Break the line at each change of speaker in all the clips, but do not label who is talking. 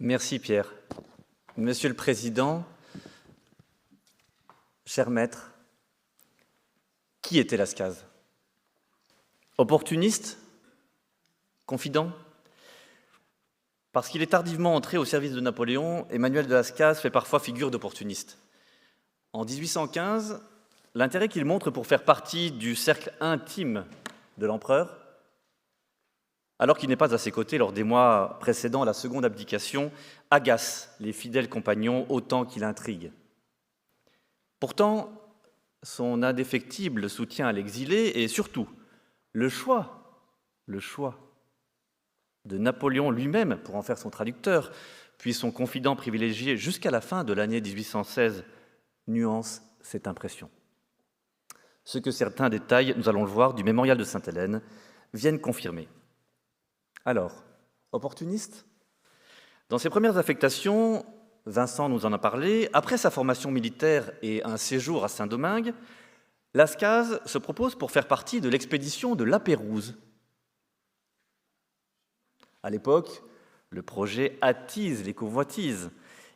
Merci Pierre. Monsieur le Président, cher maître, qui était Lascaz? Opportuniste? Confident? Parce qu'il est tardivement entré au service de Napoléon, Emmanuel de Lascaz fait parfois figure d'opportuniste. En 1815, l'intérêt qu'il montre pour faire partie du cercle intime de l'empereur, alors qu'il n'est pas à ses côtés lors des mois précédant la seconde abdication, agace les fidèles compagnons autant qu'il intrigue. Pourtant, son indéfectible soutien à l'exilé et surtout le choix de Napoléon lui-même pour en faire son traducteur, puis son confident privilégié jusqu'à la fin de l'année 1816, nuance cette impression. Ce que certains détails, nous allons le voir, du mémorial de Sainte-Hélène viennent confirmer. Alors, opportuniste? Dans ses premières affectations, Vincent nous en a parlé, après sa formation militaire et un séjour à Saint-Domingue, Lascaz se propose pour faire partie de l'expédition de La Pérouse. À l'époque, le projet attise les convoitises.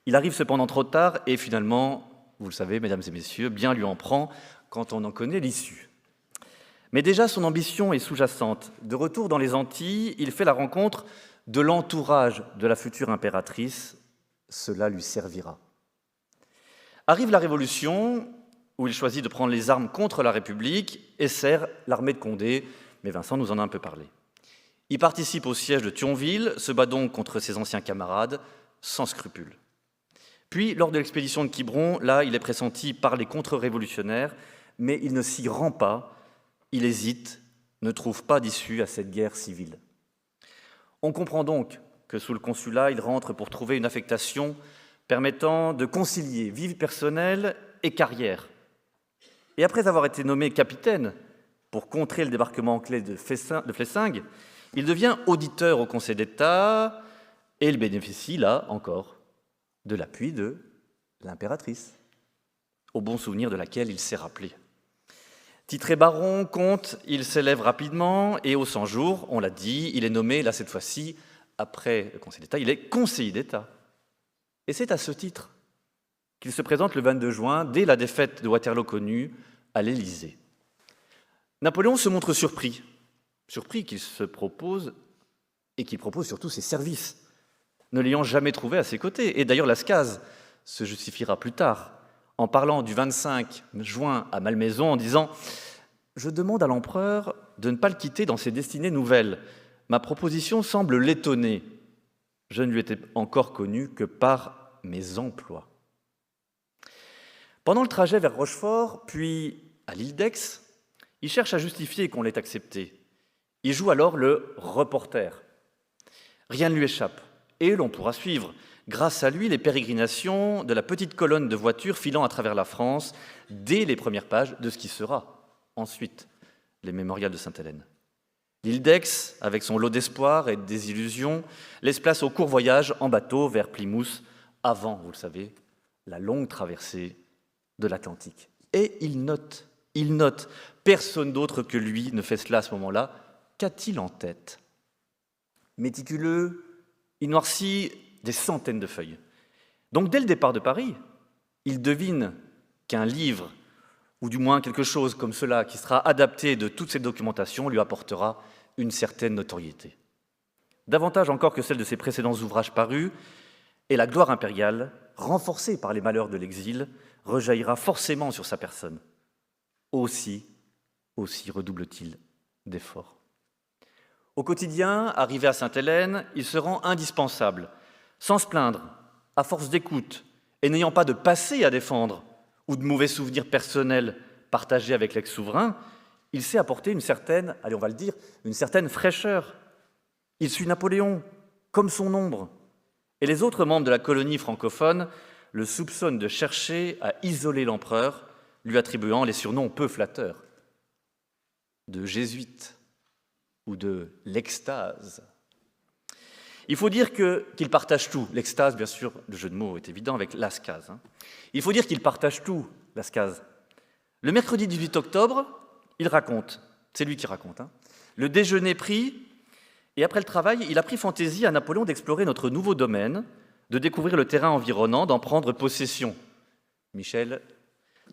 Il arrive cependant trop tard et finalement, vous le savez, mesdames et messieurs, bien lui en prend quand on en connaît l'issue. Mais déjà, son ambition est sous-jacente. De retour dans les Antilles, il fait la rencontre de l'entourage de la future impératrice. Cela lui servira. Arrive la Révolution, où il choisit de prendre les armes contre la République et sert l'armée de Condé, mais Vincent nous en a un peu parlé. Il participe au siège de Thionville, se bat donc contre ses anciens camarades, sans scrupule. Puis, lors de l'expédition de Quiberon, là, il est pressenti par les contre-révolutionnaires, mais il ne s'y rend pas. Il hésite, ne trouve pas d'issue à cette guerre civile. On comprend donc que sous le consulat, il rentre pour trouver une affectation permettant de concilier vie personnelle et carrière. Et après avoir été nommé capitaine pour contrer le débarquement anglais de Flessingue, il devient auditeur au Conseil d'État et il bénéficie, là encore, de l'appui de l'impératrice, au bon souvenir de laquelle il s'est rappelé. Titré baron, comte, il s'élève rapidement et aux 100 jours, on l'a dit, il est nommé, là cette fois-ci, après le Conseil d'État, il est conseiller d'État. Et c'est à ce titre qu'il se présente le 22 juin, dès la défaite de Waterloo connue, à l'Élysée. Napoléon se montre surpris qu'il se propose et qu'il propose surtout ses services, ne l'ayant jamais trouvé à ses côtés. Et d'ailleurs, Lascaz se justifiera plus tard, en parlant du 25 juin à Malmaison, en disant « Je demande à l'empereur de ne pas le quitter dans ses destinées nouvelles. Ma proposition semble l'étonner. Je ne lui étais encore connu que par mes emplois. » Pendant le trajet vers Rochefort, puis à l'île d'Aix, il cherche à justifier qu'on l'ait accepté. Il joue alors le reporter. Rien ne lui échappe, et l'on pourra suivre grâce à lui les pérégrinations de la petite colonne de voitures filant à travers la France dès les premières pages de ce qui sera ensuite les mémorials de Sainte-Hélène. L'île d'Aix, avec son lot d'espoir et de désillusions, laisse place au court voyage en bateau vers Plymouth, avant, vous le savez, la longue traversée de l'Atlantique. Et il note, personne d'autre que lui ne fait cela à ce moment-là. Qu'a-t-il en tête? Méticuleux, il noircit des centaines de feuilles. Donc dès le départ de Paris, il devine qu'un livre, ou du moins quelque chose comme cela, qui sera adapté de toute cette documentation, lui apportera une certaine notoriété. Davantage encore que celle de ses précédents ouvrages parus, et la gloire impériale, renforcée par les malheurs de l'exil, rejaillira forcément sur sa personne. Aussi redouble-t-il d'efforts. Au quotidien, arrivé à Sainte-Hélène, il se rend indispensable, sans se plaindre, à force d'écoute, et n'ayant pas de passé à défendre ou de mauvais souvenirs personnels partagés avec l'ex-souverain, il sait apporter une certaine, allez on va le dire, une certaine fraîcheur. Il suit Napoléon, comme son ombre, et les autres membres de la colonie francophone le soupçonnent de chercher à isoler l'empereur, lui attribuant les surnoms peu flatteurs de jésuite ou de l'extase. Il faut dire qu'il partage tout. L'extase, bien sûr, le jeu de mots est évident avec Lascaz. Il faut dire qu'il partage tout, Lascaz. Le mercredi 18 octobre, il raconte, c'est lui qui raconte, le déjeuner pris, et après le travail, il a pris fantaisie à Napoléon d'explorer notre nouveau domaine, de découvrir le terrain environnant, d'en prendre possession. Michel,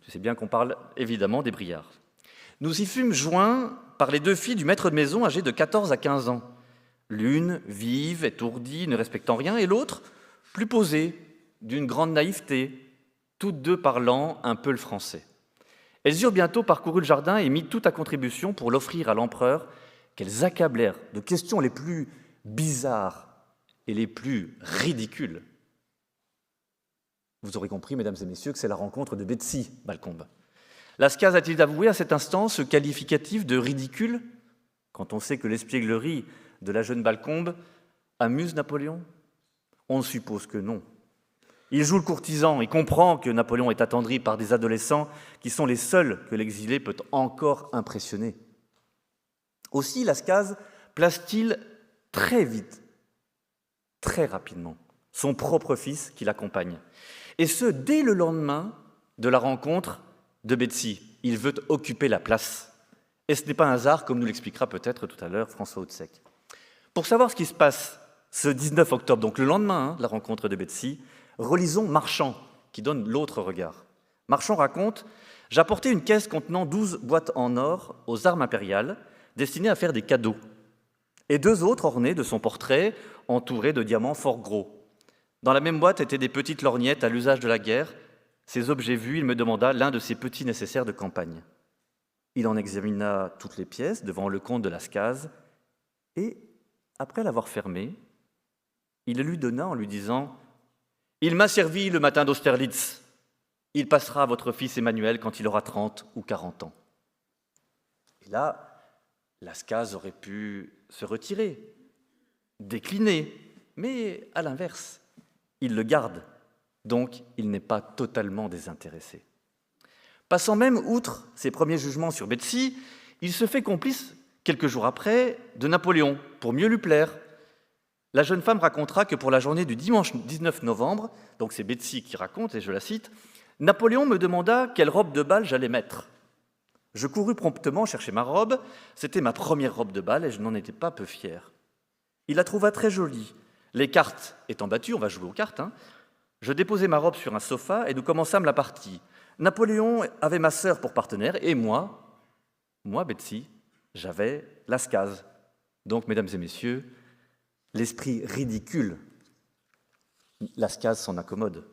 tu sais bien qu'on parle évidemment des Briards. Nous y fûmes joints par les 2 filles du maître de maison âgées de 14 à 15 ans. L'une, vive, étourdie, ne respectant rien, et l'autre, plus posée, d'une grande naïveté, toutes 2 parlant un peu le français. Elles eurent bientôt parcouru le jardin et mis tout à contribution pour l'offrir à l'empereur, qu'elles accablèrent de questions les plus bizarres et les plus ridicules. Vous aurez compris, mesdames et messieurs, que c'est la rencontre de Betsy Balcombe. Lascaz a-t-il avoué à cet instant ce qualificatif de ridicule, quand on sait que l'espièglerie de la jeune Balcombe amuse Napoléon? On suppose que non. Il joue le courtisan et comprend que Napoléon est attendri par des adolescents qui sont les seuls que l'exilé peut encore impressionner. Aussi, Lascaz place-t-il très vite, très rapidement, son propre fils qui l'accompagne. Et ce, dès le lendemain de la rencontre de Betsy. Il veut occuper la place. Et ce n'est pas un hasard, comme nous l'expliquera peut-être tout à l'heure François Houtsec. Pour savoir ce qui se passe ce 19 octobre, donc le lendemain de la rencontre de Betsy, relisons Marchand, qui donne l'autre regard. Marchand raconte « J'apportais une caisse contenant 12 boîtes en or aux armes impériales, destinées à faire des cadeaux, et 2 autres ornées de son portrait, entourées de diamants fort gros. Dans la même boîte étaient des petites lorgnettes à l'usage de la guerre. Ces objets vus, il me demanda l'un de ces petits nécessaires de campagne. Il en examina toutes les pièces devant le comte de Lascaz, et, après l'avoir fermé, il le lui donna en lui disant « Il m'a servi le matin d'Austerlitz. Il passera à votre fils Emmanuel quand il aura 30 ou 40 ans. » Et là, Lascaz aurait pu se retirer, décliner, mais à l'inverse, il le garde, donc il n'est pas totalement désintéressé. Passant même outre ses premiers jugements sur Betsy, il se fait complice, quelques jours après, de Napoléon, pour mieux lui plaire. La jeune femme racontera que pour la journée du dimanche 19 novembre, donc c'est Betsy qui raconte, et je la cite, « Napoléon me demanda quelle robe de bal j'allais mettre. Je courus promptement chercher ma robe, c'était ma première robe de bal et je n'en étais pas peu fier. Il la trouva très jolie. Les cartes étant battues, on va jouer aux cartes, je déposai ma robe sur un sofa et nous commençâmes la partie. Napoléon avait ma sœur pour partenaire et moi, Betsy, j'avais Lascaz. Donc, mesdames et messieurs, l'esprit ridicule, Lascaz s'en accommode.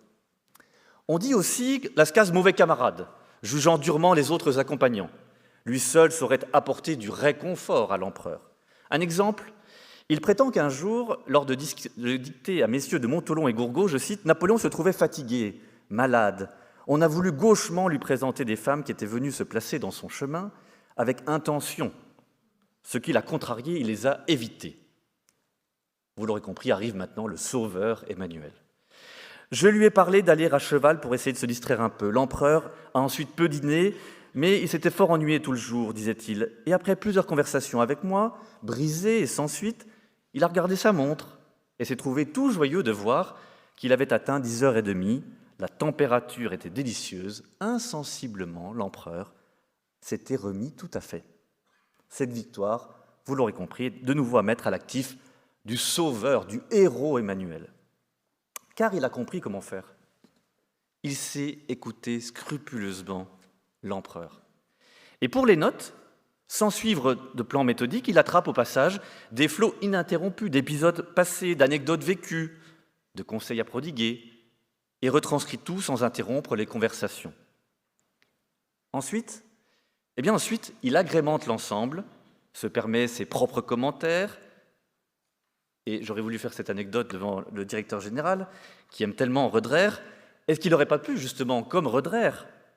On dit aussi Lascaz mauvais camarade, jugeant durement les autres accompagnants. Lui seul saurait apporter du réconfort à l'empereur. Un exemple, il prétend qu'un jour, lors de dictée à messieurs de Montholon et Gourgaud, je cite, Napoléon se trouvait fatigué, malade. On a voulu gauchement lui présenter des femmes qui étaient venues se placer dans son chemin avec intention. Ce qui l'a contrarié, il les a évitées. Vous l'aurez compris, arrive maintenant le sauveur Emmanuel. Je lui ai parlé d'aller à cheval pour essayer de se distraire un peu. L'empereur a ensuite peu dîné, mais il s'était fort ennuyé tout le jour, disait-il. Et après plusieurs conversations avec moi, brisé et sans suite, il a regardé sa montre et s'est trouvé tout joyeux de voir qu'il avait atteint 10h30. La température était délicieuse. Insensiblement, l'empereur s'était remis tout à fait. Cette victoire, vous l'aurez compris, est de nouveau à mettre à l'actif du sauveur, du héros Emmanuel. Car il a compris comment faire. Il sait écouter scrupuleusement l'empereur. Et pour les notes, sans suivre de plan méthodique, il attrape au passage des flots ininterrompus d'épisodes passés, d'anecdotes vécues, de conseils à prodiguer, et retranscrit tout sans interrompre les conversations. Ensuite, il agrémente l'ensemble, se permet ses propres commentaires, et j'aurais voulu faire cette anecdote devant le directeur général, qui aime tellement Roederer. Est-ce qu'il n'aurait pas pu, justement, comme Roederer,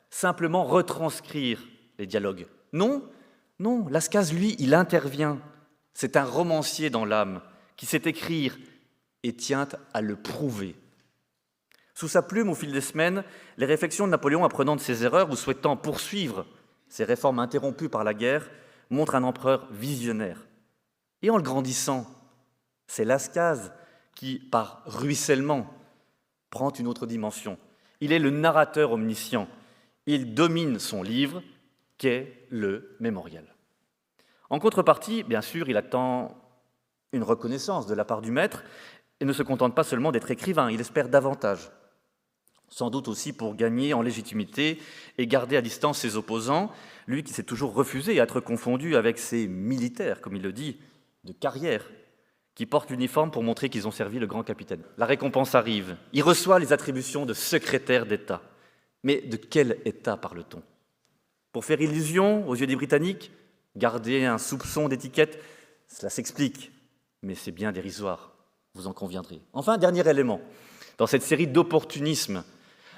simplement retranscrire les dialogues? Non, Lascaz, lui, il intervient. C'est un romancier dans l'âme, qui sait écrire et tient à le prouver. Sous sa plume, au fil des semaines, les réflexions de Napoléon apprenant de ses erreurs ou souhaitant poursuivre ses réformes interrompues par la guerre montrent un empereur visionnaire. Et en le grandissant, c'est Lascaz qui, par ruissellement, prend une autre dimension. Il est le narrateur omniscient. Il domine son livre, qu'est le mémorial. En contrepartie, bien sûr, il attend une reconnaissance de la part du maître, et ne se contente pas seulement d'être écrivain, il espère davantage. Sans doute aussi pour gagner en légitimité et garder à distance ses opposants, lui qui s'est toujours refusé à être confondu avec ces militaires, comme il le dit, de carrière, qui portent l'uniforme pour montrer qu'ils ont servi le grand capitaine. La récompense arrive. Il reçoit les attributions de secrétaire d'État. Mais de quel État parle-t-on? Pour faire illusion aux yeux des Britanniques, garder un soupçon d'étiquette, cela s'explique, mais c'est bien dérisoire, vous en conviendrez. Enfin, dernier élément, dans cette série d'opportunismes,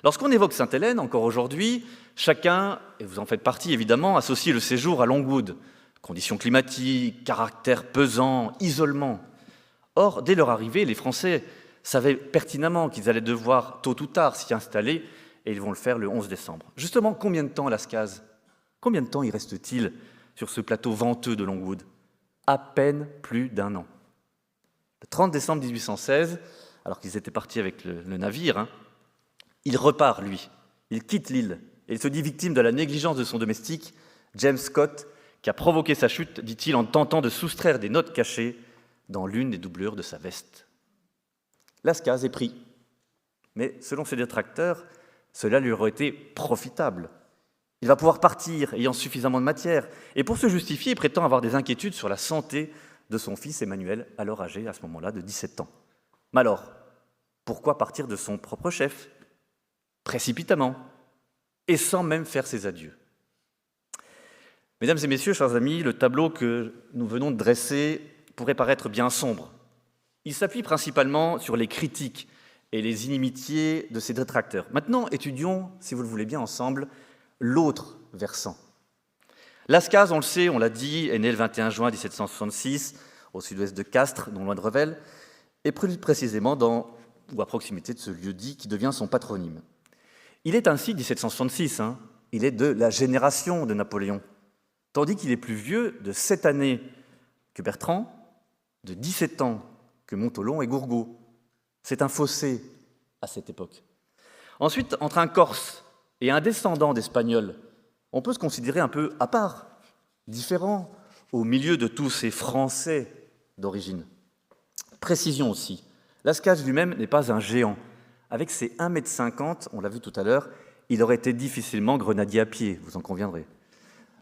lorsqu'on évoque Sainte-Hélène, encore aujourd'hui, chacun, et vous en faites partie évidemment, associe le séjour à Longwood. Conditions climatiques, caractère pesant, isolement. Or, dès leur arrivée, les Français savaient pertinemment qu'ils allaient devoir, tôt ou tard, s'y installer, et ils vont le faire le 11 décembre. Justement, combien de temps Lascaz? Combien de temps y reste-t-il sur ce plateau venteux de Longwood? À peine plus d'1 an. Le 30 décembre 1816, alors qu'ils étaient partis avec le navire, il repart, lui. Il quitte l'île, et il se dit victime de la négligence de son domestique, James Scott, qui a provoqué sa chute, dit-il, en tentant de soustraire des notes cachées dans l'une des doublures de sa veste. Lascaz est pris. Mais selon ses détracteurs, cela lui aurait été profitable. Il va pouvoir partir, ayant suffisamment de matière, et pour se justifier, il prétend avoir des inquiétudes sur la santé de son fils Emmanuel, alors âgé à ce moment-là de 17 ans. Mais alors, pourquoi partir de son propre chef, précipitamment, et sans même faire ses adieux? Mesdames et messieurs, chers amis, le tableau que nous venons de dresser pourrait paraître bien sombre. Il s'appuie principalement sur les critiques et les inimitiés de ses détracteurs. Maintenant, étudions, si vous le voulez bien, ensemble, l'autre versant. Lascaz, on le sait, on l'a dit, est né le 21 juin 1766, au sud-ouest de Castres, non loin de Revel, et plus précisément dans, ou à proximité de ce lieu-dit qui devient son patronyme. Il est ainsi, 1766, il est de la génération de Napoléon, tandis qu'il est plus vieux de 7 années que Bertrand, de 17 ans que Montholon et Gourgaud. C'est un fossé à cette époque. Ensuite, entre un Corse et un descendant d'Espagnols, on peut se considérer un peu à part, différent, au milieu de tous ces Français d'origine. Précision aussi, Lascaz lui-même n'est pas un géant. Avec ses 1,50 m, on l'a vu tout à l'heure, il aurait été difficilement grenadier à pied, vous en conviendrez.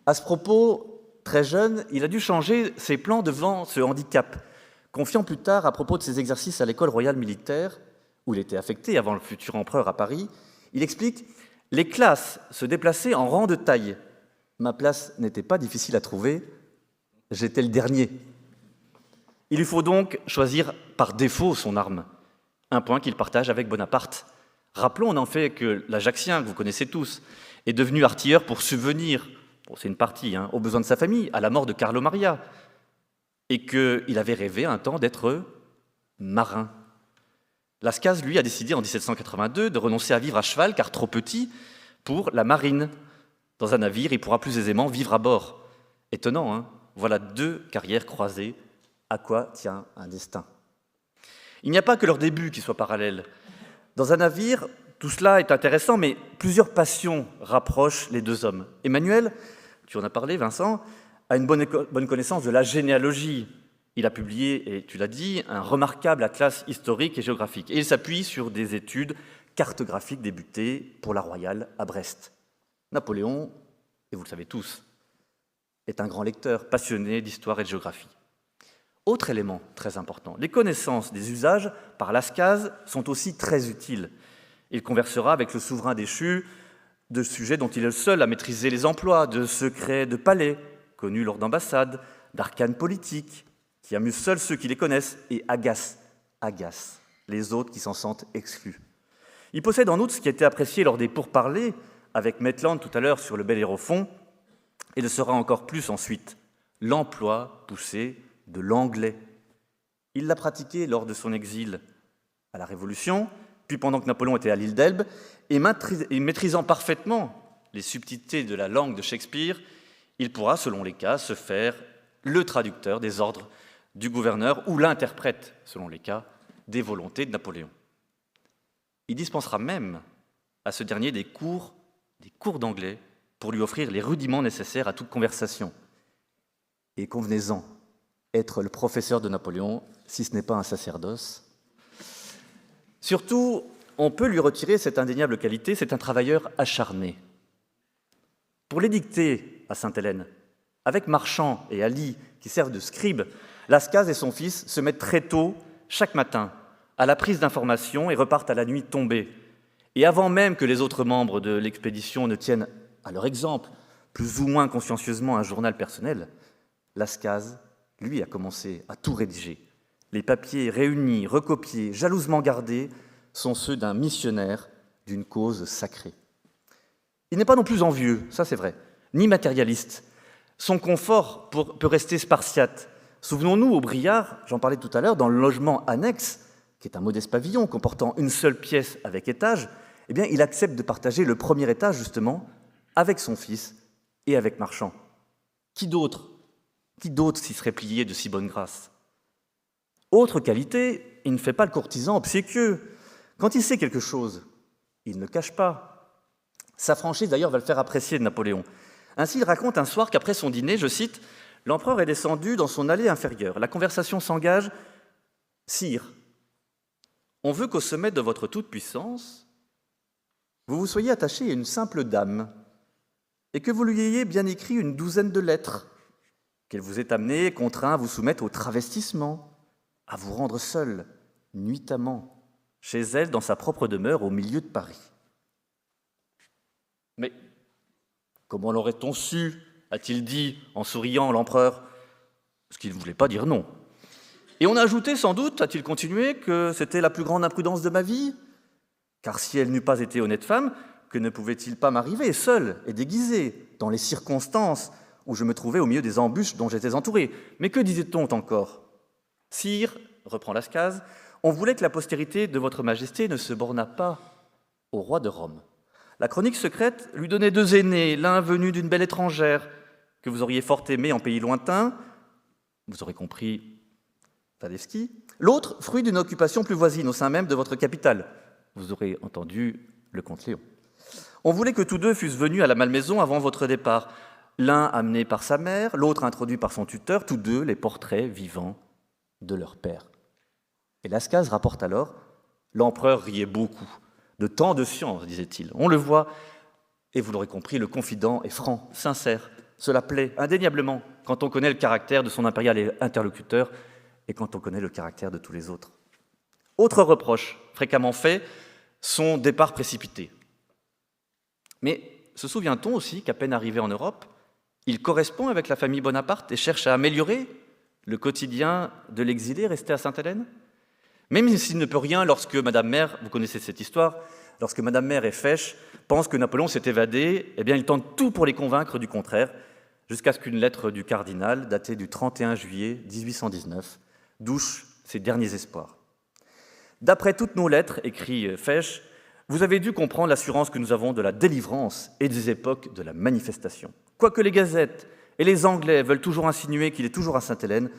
À ce propos, très jeune, il a dû changer ses plans devant ce handicap, confiant plus tard, à propos de ses exercices à l'école royale militaire, où il était affecté avant le futur empereur à Paris, il explique « Les classes se déplaçaient en rang de taille. Ma place n'était pas difficile à trouver, j'étais le dernier. » Il lui faut donc choisir par défaut son arme, un point qu'il partage avec Bonaparte. Rappelons en fait que l'Ajaxien, que vous connaissez tous, est devenu artilleur pour subvenir, c'est une partie, aux besoins de sa famille, à la mort de Carlo Maria, et qu'il avait rêvé un temps d'être marin. Lascaz, lui, a décidé en 1782 de renoncer à vivre à cheval, car trop petit, pour la marine. Dans un navire, il pourra plus aisément vivre à bord. Étonnant, Voilà 2 carrières croisées. À quoi tient un destin? Il n'y a pas que leur début qui soit parallèle. Dans un navire, tout cela est intéressant, mais plusieurs passions rapprochent les 2 hommes. Emmanuel, tu en as parlé, Vincent, a une bonne connaissance de la généalogie. Il a publié, et tu l'as dit, un remarquable atlas historique et géographique. Et il s'appuie sur des études cartographiques débutées pour la Royale à Brest. Napoléon, et vous le savez tous, est un grand lecteur, passionné d'histoire et de géographie. Autre élément très important, les connaissances des usages par Lascaz sont aussi très utiles. Il conversera avec le souverain déchu de sujets dont il est le seul à maîtriser les emplois, de secrets de palais, connus lors d'ambassades, d'arcanes politiques, qui amusent seuls ceux qui les connaissent et agacent les autres qui s'en sentent exclus. Il possède en outre ce qui a été apprécié lors des pourparlers avec Maitland tout à l'heure sur le Bellérophon, et le sera encore plus ensuite, l'emploi poussé de l'anglais. Il l'a pratiqué lors de son exil à la Révolution, puis pendant que Napoléon était à l'île d'Elbe, et maîtrisant parfaitement les subtilités de la langue de Shakespeare, il pourra, selon les cas, se faire le traducteur des ordres du gouverneur ou l'interprète, selon les cas, des volontés de Napoléon. Il dispensera même à ce dernier des cours d'anglais pour lui offrir les rudiments nécessaires à toute conversation. Et convenez-en, être le professeur de Napoléon, si ce n'est pas un sacerdoce, Surtout, on peut lui retirer cette indéniable qualité, c'est un travailleur acharné. Pour l'édicter à Sainte-Hélène, avec Marchand et Ali qui servent de scribes, Lascaz et son fils se mettent très tôt, chaque matin, à la prise d'informations et repartent à la nuit tombée. Et avant même que les autres membres de l'expédition ne tiennent à leur exemple, plus ou moins consciencieusement, un journal personnel, Lascaz, lui, a commencé à tout rédiger. Les papiers réunis, recopiés, jalousement gardés, sont ceux d'un missionnaire d'une cause sacrée. Il n'est pas non plus envieux, ça c'est vrai, ni matérialiste. Son confort peut rester spartiate. Souvenons-nous, au Briard, j'en parlais tout à l'heure, dans le logement annexe, qui est un modeste pavillon comportant une seule pièce avec étage, eh bien, il accepte de partager le premier étage, justement, avec son fils et avec Marchand. Qui d'autre s'y serait plié de si bonne grâce? Autre qualité, il ne fait pas le courtisan obséquieux. Quand il sait quelque chose, il ne cache pas. Sa franchise, d'ailleurs, va le faire apprécier de Napoléon. Ainsi, il raconte un soir qu'après son dîner, je cite, « L'empereur est descendu dans son allée inférieure. La conversation s'engage. Sire, on veut qu'au sommet de votre toute-puissance, vous vous soyez attaché à une simple dame et que vous lui ayez bien écrit une douzaine de lettres, qu'elle vous ait amené, contraint à vous soumettre au travestissement, à vous rendre seul, nuitamment, chez elle, dans sa propre demeure, au milieu de Paris. » Mais comment l'aurait-on su, a-t-il dit en souriant l'empereur, ce qu'il ne voulait pas dire non. Et on a ajouté sans doute, a-t-il continué, que c'était la plus grande imprudence de ma vie, car si elle n'eût pas été honnête femme, que ne pouvait-il pas m'arriver, seul et déguisé, dans les circonstances où je me trouvais au milieu des embûches dont j'étais entouré. Mais que disait-on encore? Sire, reprend Lascaz, on voulait que la postérité de votre majesté ne se bornât pas au roi de Rome. La chronique secrète lui donnait deux aînés, l'un venu d'une belle étrangère, que vous auriez fort aimé en pays lointain, vous aurez compris Tadevski, l'autre, fruit d'une occupation plus voisine au sein même de votre capitale, vous aurez entendu le comte Léon. On voulait que tous deux fussent venus à la Malmaison avant votre départ, l'un amené par sa mère, l'autre introduit par son tuteur, tous deux les portraits vivants de leur père. Et Lascaz rapporte alors, l'empereur riait beaucoup, de tant de science, disait-il. On le voit, et vous l'aurez compris, le confident est franc, sincère. Cela plaît indéniablement quand on connaît le caractère de son impérial interlocuteur et quand on connaît le caractère de tous les autres. Autre reproche fréquemment fait, son départ précipité. Mais se souvient-on aussi qu'à peine arrivé en Europe, il correspond avec la famille Bonaparte et cherche à améliorer le quotidien de l'exilé resté à Sainte-Hélène? Même s'il ne peut rien lorsque Madame Mère, vous connaissez cette histoire, lorsque Madame Mère et Fesch pensent que Napoléon s'est évadé, eh bien il tente tout pour les convaincre du contraire, jusqu'à ce qu'une lettre du cardinal, datée du 31 juillet 1819, douche ses derniers espoirs. D'après toutes nos lettres, écrit Fesch, vous avez dû comprendre l'assurance que nous avons de la délivrance et des époques de la manifestation. Quoique les gazettes et les Anglais veulent toujours insinuer qu'il est toujours à Sainte-Hélène,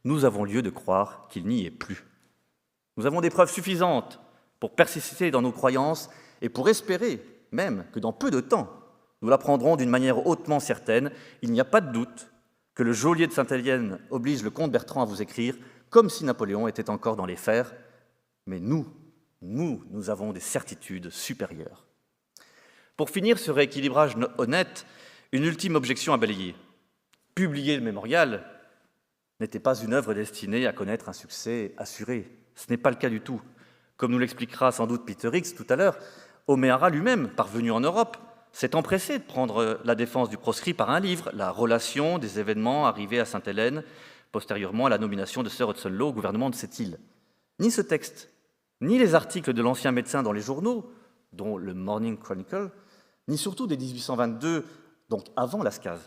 nous avons lieu de croire qu'il n'y est plus. Nous avons des preuves suffisantes pour persister dans nos croyances et pour espérer même que dans peu de temps, nous l'apprendrons d'une manière hautement certaine. Il n'y a pas de doute que le geôlier de Sainte-Hélène oblige le comte Bertrand à vous écrire comme si Napoléon était encore dans les fers. Mais nous avons des certitudes supérieures. Pour finir ce rééquilibrage honnête, une ultime objection à balayer. Publier le mémorial n'était pas une œuvre destinée à connaître un succès assuré. Ce n'est pas le cas du tout. Comme nous l'expliquera sans doute Peter Higgs tout à l'heure, O'Meara lui-même, parvenu en Europe, s'est empressé de prendre la défense du proscrit par un livre, La relation des événements arrivés à Sainte-Hélène, postérieurement à la nomination de Sir Hudson Lowe au gouvernement de cette île. Ni ce texte, ni les articles de l'ancien médecin dans les journaux, dont le Morning Chronicle, ni surtout dès 1822, donc avant Lascaz,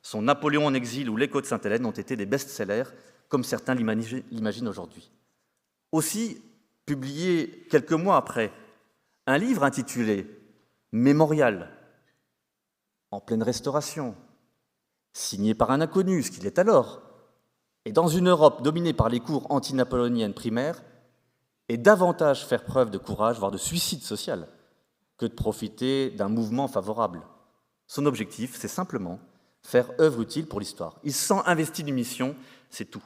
son Napoléon en exil ou l'Écho de Sainte-Hélène ont été des best-sellers, comme certains l'imaginent aujourd'hui. Aussi, publié quelques mois après, un livre intitulé « Mémorial », en pleine restauration, signé par un inconnu, ce qu'il est alors, et dans une Europe dominée par les cours anti-napoléoniennes primaires, et davantage faire preuve de courage, voire de suicide social, que de profiter d'un mouvement favorable. Son objectif, c'est simplement faire œuvre utile pour l'histoire. Il se sent investi d'une mission, c'est tout.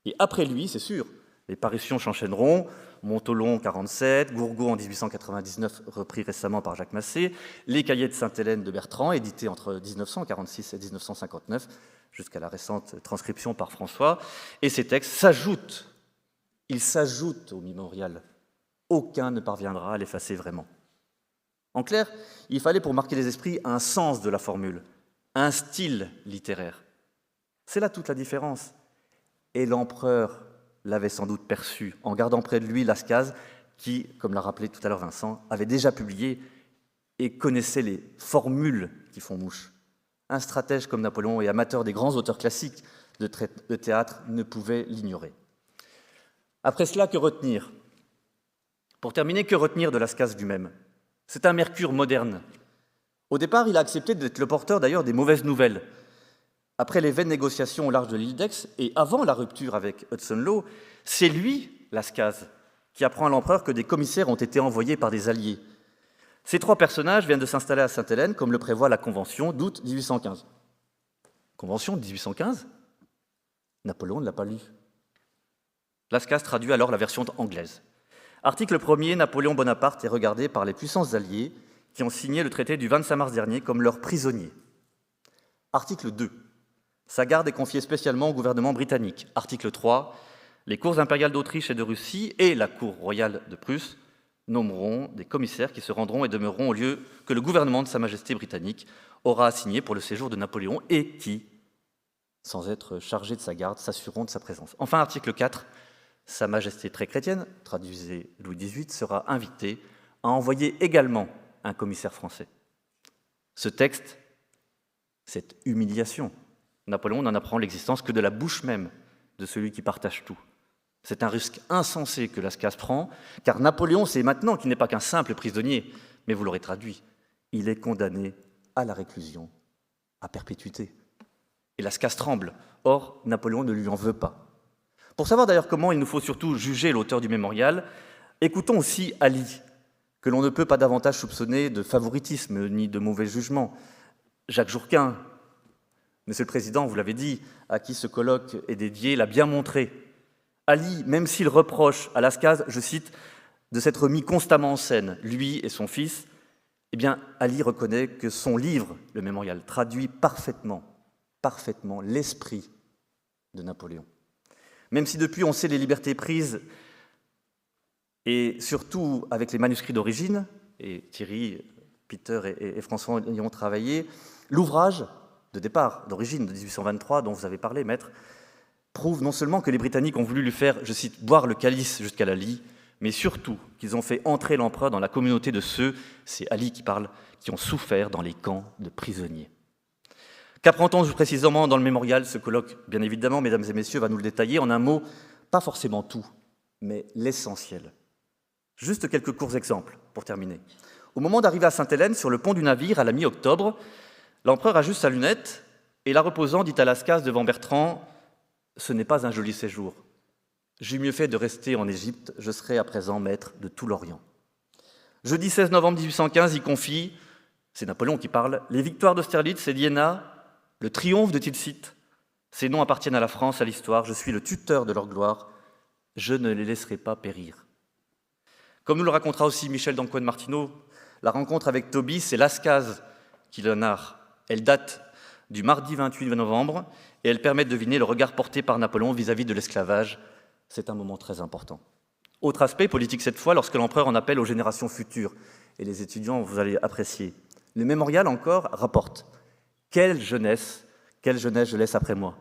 Et après lui, c'est sûr, les parutions s'enchaîneront. Montholon 47, Gourgaud en 1899, repris récemment par Jacques Massé, les cahiers de Sainte-Hélène de Bertrand, édités entre 1946 et 1959, jusqu'à la récente transcription par François, et ces textes s'ajoutent, ils s'ajoutent au mémorial. Aucun ne parviendra à l'effacer vraiment. En clair, il fallait pour marquer les esprits un sens de la formule, un style littéraire. C'est là toute la différence. Et l'empereur l'avait sans doute perçu en gardant près de lui Lascaz, qui, comme l'a rappelé tout à l'heure Vincent, avait déjà publié et connaissait les formules qui font mouche. Un stratège comme Napoléon et amateur des grands auteurs classiques de théâtre ne pouvait l'ignorer. Après cela, que retenir? Pour terminer, que retenir de Lascaz lui-même? C'est un Mercure moderne. Au départ, il a accepté d'être le porteur d'ailleurs des mauvaises nouvelles. Après les vaines négociations au large de l'île d'Aix et avant la rupture avec Hudson Lowe, c'est lui, Lascaz, qui apprend à l'empereur que des commissaires ont été envoyés par des alliés. Ces trois personnages viennent de s'installer à Sainte-Hélène, comme le prévoit la Convention d'août 1815. Convention de 1815 ? Napoléon ne l'a pas lu. Lascaz traduit alors la version anglaise. Article 1er, Napoléon Bonaparte est regardé par les puissances alliées qui ont signé le traité du 25 mars dernier comme leur prisonnier. Article 2. Sa garde est confiée spécialement au gouvernement britannique. Article 3. Les cours impériales d'Autriche et de Russie et la cour royale de Prusse nommeront des commissaires qui se rendront et demeureront au lieu que le gouvernement de Sa Majesté britannique aura assigné pour le séjour de Napoléon et qui, sans être chargés de sa garde, s'assureront de sa présence. Enfin, article 4. Sa Majesté très chrétienne, traduisez Louis XVIII, sera invitée à envoyer également un commissaire français. Ce texte, cette humiliation, Napoléon n'en apprend l'existence que de la bouche même de celui qui partage tout. C'est un risque insensé que Lascaz prend, car Napoléon sait maintenant qu'il n'est pas qu'un simple prisonnier, mais vous l'aurez traduit, il est condamné à la réclusion, à perpétuité. Et Lascaz tremble. Or, Napoléon ne lui en veut pas. Pour savoir d'ailleurs comment il nous faut surtout juger l'auteur du mémorial, écoutons aussi Ali, que l'on ne peut pas davantage soupçonner de favoritisme ni de mauvais jugement. Jacques Jourquin, Monsieur le Président, vous l'avez dit, à qui ce colloque est dédié, l'a bien montré. Ali, même s'il reproche à Lascaz, je cite, de s'être mis constamment en scène, lui et son fils, eh bien, Ali reconnaît que son livre, le mémorial, traduit parfaitement l'esprit de Napoléon. Même si depuis on sait les libertés prises, et surtout avec les manuscrits d'origine, et Thierry, Peter et François y ont travaillé, l'ouvrage de départ, d'origine, de 1823, dont vous avez parlé, maître, prouve non seulement que les Britanniques ont voulu lui faire, je cite, boire le calice jusqu'à la lie, mais surtout qu'ils ont fait entrer l'empereur dans la communauté de ceux, c'est Ali qui parle, qui ont souffert dans les camps de prisonniers. Qu'apprend-on précisément dans le mémorial? Ce colloque, bien évidemment, mesdames et messieurs, va nous le détailler en un mot, pas forcément tout, mais l'essentiel. Juste quelques courts exemples, pour terminer. Au moment d'arriver à Sainte-Hélène, sur le pont du navire, à la mi-octobre, l'empereur ajuste sa lunette et, la reposant, dit à Lascaz devant Bertrand « Ce n'est pas un joli séjour. J'ai mieux fait de rester en Égypte, je serai à présent maître de tout l'Orient. » Jeudi 16 novembre 1815, il confie, c'est Napoléon qui parle, « Les victoires d'Austerlitz et d'Iéna, le triomphe de Tilsit, ces noms appartiennent à la France, à l'histoire, je suis le tuteur de leur gloire, je ne les laisserai pas périr. » Comme nous le racontera aussi Michel d'Ancoën Martineau, la rencontre avec Tobie, c'est Lascaz qui le narre. Elle date du mardi 28 novembre et elle permet de deviner le regard porté par Napoléon vis-à-vis de l'esclavage. C'est un moment très important. Autre aspect politique cette fois, lorsque l'empereur en appelle aux générations futures. Et les étudiants, vous allez apprécier. Le mémorial encore rapporte « Quelle jeunesse je laisse après moi.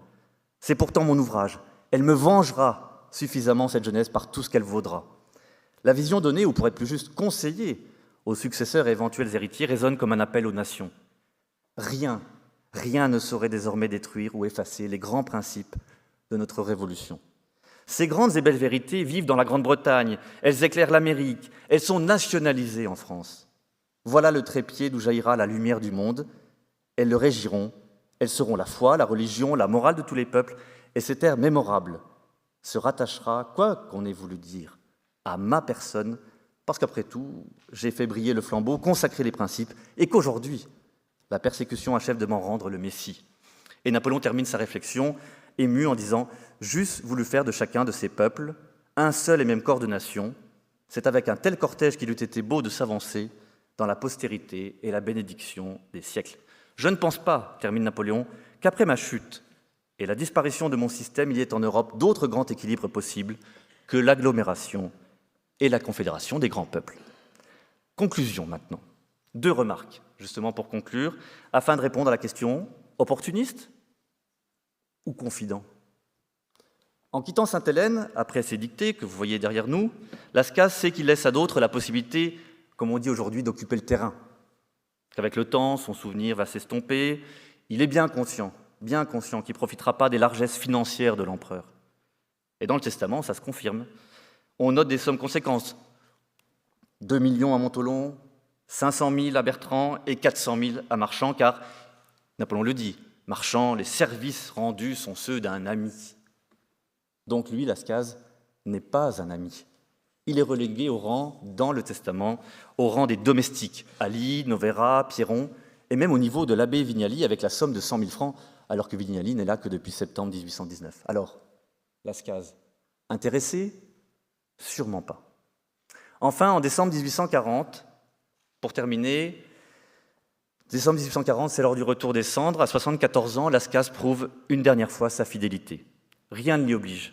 C'est pourtant mon ouvrage. Elle me vengera suffisamment, cette jeunesse, par tout ce qu'elle vaudra. » La vision donnée, ou pour être plus juste, conseillée aux successeurs et éventuels héritiers, résonne comme un appel aux nations. Rien ne saurait désormais détruire ou effacer les grands principes de notre Révolution. Ces grandes et belles vérités vivent dans la Grande-Bretagne, elles éclairent l'Amérique, elles sont nationalisées en France. Voilà le trépied d'où jaillira la lumière du monde. Elles le régiront, elles seront la foi, la religion, la morale de tous les peuples, et cet air mémorable se rattachera, quoi qu'on ait voulu dire, à ma personne, parce qu'après tout, j'ai fait briller le flambeau, consacré les principes, et qu'aujourd'hui, la persécution achève de m'en rendre le Messie. Et Napoléon termine sa réflexion, ému en disant « J'eusse voulu faire de chacun de ces peuples un seul et même corps de nation, C'est avec un tel cortège qu'il eût été beau de s'avancer dans la postérité et la bénédiction des siècles. Je ne pense pas, termine Napoléon, qu'après ma chute et la disparition de mon système, il y ait en Europe d'autres grands équilibres possibles que l'agglomération et la confédération des grands peuples. Conclusion maintenant. 2 remarques, justement pour conclure, afin de répondre à la question opportuniste ou confident. En quittant Sainte-Hélène, après ses dictées que vous voyez derrière nous, Lascaz sait qu'il laisse à d'autres la possibilité, comme on dit aujourd'hui, d'occuper le terrain. Qu'avec le temps, son souvenir va s'estomper. Il est bien conscient qu'il ne profitera pas des largesses financières de l'empereur. Et dans le testament, ça se confirme. On note des sommes conséquentes. 2 millions à Montholon, 500 000 à Bertrand et 400 000 à Marchand, car, Napoléon le dit, Marchand, les services rendus sont ceux d'un ami. Donc lui, Lascaz, n'est pas un ami. Il est relégué au rang, dans le testament, au rang des domestiques, Ali, Noverra, Pierron, et même au niveau de l'abbé Vignali avec la somme de 100 000 francs, alors que Vignali n'est là que depuis septembre 1819. Alors, Lascaz, intéressé? Sûrement pas. Enfin, en décembre 1840, pour terminer, décembre 1840, c'est lors du retour des cendres. À 74 ans, Lascaz prouve une dernière fois sa fidélité. Rien ne l'y oblige.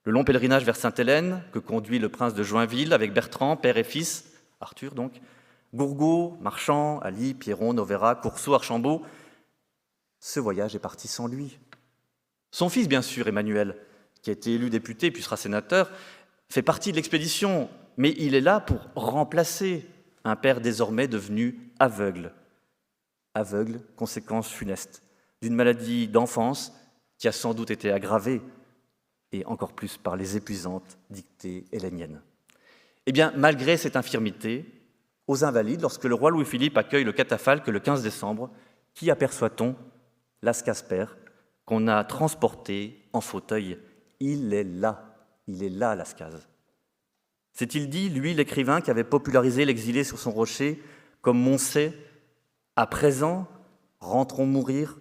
Le long pèlerinage vers Sainte-Hélène, que conduit le prince de Joinville avec Bertrand, père et fils, Arthur donc, Gourgaud, Marchand, Ali, Pierron, Noverra, Coursault, Archambault, ce voyage est parti sans lui. Son fils, bien sûr, Emmanuel, qui a été élu député puis sera sénateur, fait partie de l'expédition, mais il est là pour remplacer un père désormais devenu aveugle. Aveugle, conséquence funeste d'une maladie d'enfance qui a sans doute été aggravée, et encore plus par les épuisantes dictées héléniennes. Eh bien, malgré cette infirmité, aux Invalides, lorsque le roi Louis-Philippe accueille le catafalque le 15 décembre, qui aperçoit-on? Lascaz père, qu'on a transporté en fauteuil. Il est là, Lascaz. S'est-il dit, lui, l'écrivain qui avait popularisé l'exilé sur son rocher, comme Moncey, à présent, rentrons mourir?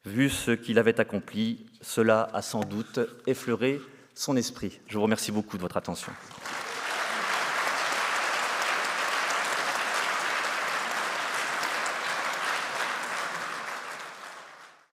Vu ce qu'il avait accompli, cela a sans doute effleuré son esprit. Je vous remercie beaucoup de votre attention.